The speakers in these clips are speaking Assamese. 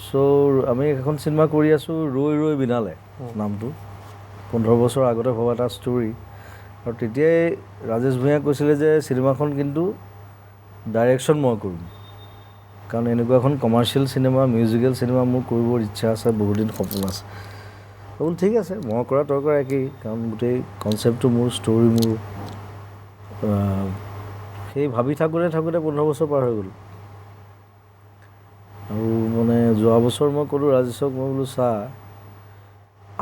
চ' আমি এখন চিনেমা কৰি আছোঁ ৰৈ ৰৈ বিনালে নামটো 15 বছৰ আগতে ভবা এটা ষ্টৰী আৰু তেতিয়াই ৰাজেশ ভূঞাই কৈছিলে যে চিনেমাখন কিন্তু ডাইৰেকশ্যন মই কৰিম কাৰণ এনেকুৱা এখন কমাৰ্চিয়েল চিনেমা মিউজিকেল চিনেমা মোৰ কৰিবৰ ইচ্ছা আছে বহুদিন সপোন আছে বোলো ঠিক আছে মই কৰা তই কৰা একেই কাৰণ গোটেই কনচেপ্টটো মোৰ ষ্টৰী মোৰ সেই ভাবি থাকোঁতে 15 বছৰ পাৰ হৈ গ'ল আৰু মানে যোৱা বছৰ মই ক'লোঁ ৰাজেশক মই বোলো চা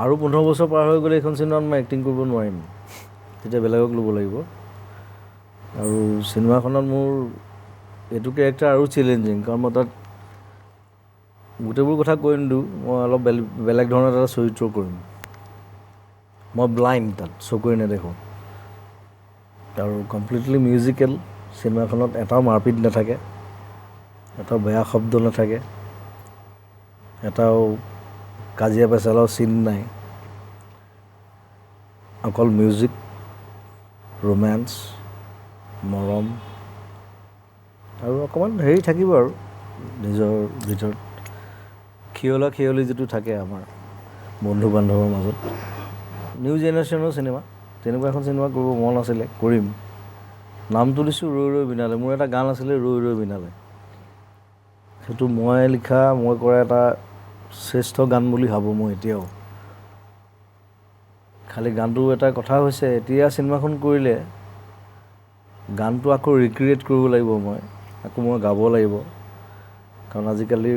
আৰু 15 বছৰ পাৰ হৈ গ'লে এইখন চিনেমাত মই এক্টিং কৰিব নোৱাৰিম তেতিয়া বেলেগক ল'ব লাগিব আৰু চিনেমাখনত মোৰ এইটো কেৰেক্টাৰ আৰু চেলেঞ্জিং কাৰণ মই তাত গোটেইবোৰ কথা কৈ নিদিওঁ মই অলপ বেলেগ ধৰণৰ এটা চৰিত্ৰ কৰিম মই ব্লাইণ্ড তাত চকুৰে নেদেখোঁ আৰু কমপ্লিটলি মিউজিকেল চিনেমাখনত এটাও মাৰপিট নাথাকে এটাও বেয়া শব্দ নাথাকে এটাও কাজিয়া পেচালৰ চিন নাই অকল মিউজিক ৰোমেন্স মৰম আৰু অকণমান হেৰি থাকিব আৰু নিজৰ ভিতৰত খিয়লা খিয়লি যিটো থাকে আমাৰ বন্ধু বান্ধৱৰ মাজত নিউ জেনেৰেশ্যনৰ চিনেমা তেনেকুৱা এখন চিনেমা কৰিব মন আছিলে কৰিম নামটো দিছোঁ ৰৈ ৰৈ বিনালে মোৰ এটা গান আছিলে ৰৈ ৰৈ বিনালে সেইটো মই লিখা মই কৰা এটা শ্ৰেষ্ঠ গান বুলি ভাবোঁ মই এতিয়াও খালি গানটো এটা কথা হৈছে এতিয়া চিনেমাখন কৰিলে গানটো আকৌ ৰিক্ৰিয়েট কৰিব লাগিব আকৌ মই গাব লাগিব কাৰণ আজিকালি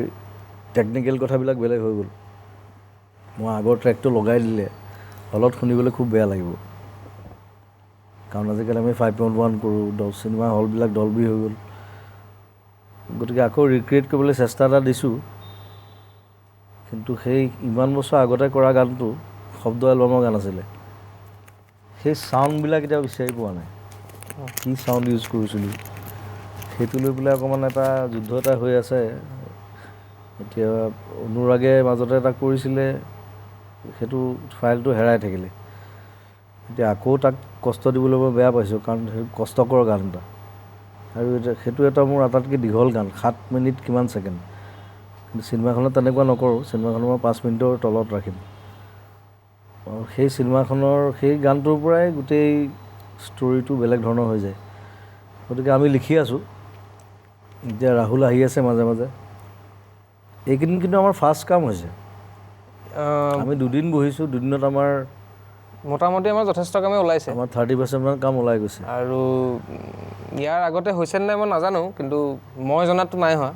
টেকনিকেল কথাবিলাক বেলেগ হৈ গ'ল মই আগৰ ট্ৰেকটো লগাই দিলে হলত শুনিবলৈ খুব বেয়া লাগিব কাৰণ আজিকালি আমি 5.1 কৰোঁ চিনেমা হলবিলাক ডলবি হৈ গ'ল গতিকে আকৌ ৰিক্ৰিয়েট কৰিবলৈ চেষ্টা এটা দিছোঁ কিন্তু সেই ইমান বছৰ আগতে কৰা গানটো শব্দ এলবামৰ গান আছিলে সেই চাউণ্ডবিলাক এতিয়া বিচাৰি পোৱা নাই কি চাউণ্ড ইউজ কৰিছিলোঁ সেইটো লৈ পেলাই অকণমান এটা যুদ্ধ এটা হৈ আছে এতিয়া অনুৰাগে মাজতে এটা কৰিছিলে সেইটো ফাইলটো হেৰাই থাকিলে এতিয়া আকৌ তাক কষ্ট দিবলৈ মই বেয়া পাইছোঁ কাৰণ সেই কষ্টকৰ গান এটা আৰু সেইটো এটা মোৰ আটাইতকৈ দীঘল গান 7 মিনিট কিমান ছেকেণ্ড কিন্তু চিনেমাখনত তেনেকুৱা নকৰোঁ চিনেমাখনত মই 5 মিনিটৰ তলত ৰাখিম আৰু সেই চিনেমাখনৰ সেই গানটোৰ পৰাই গোটেই ষ্টৰিটো বেলেগ ধৰণৰ হৈ যায় গতিকে আমি লিখি আছোঁ এতিয়া ৰাহুল আহি আছে মাজে মাজে এইকেইদিন কিন্তু আমাৰ ফাৰ্ষ্ট কাম হৈছে আমি দুদিন বহিছোঁ দুদিনত আমাৰ মোটামুটি আমাৰ যথেষ্ট কামেই ওলাইছে আমাৰ 30% মান কাম ওলাই গৈছে আৰু ইয়াৰ আগতে হৈছে নে নাই মই নাজানো কিন্তু মই জনাততো নাই হোৱা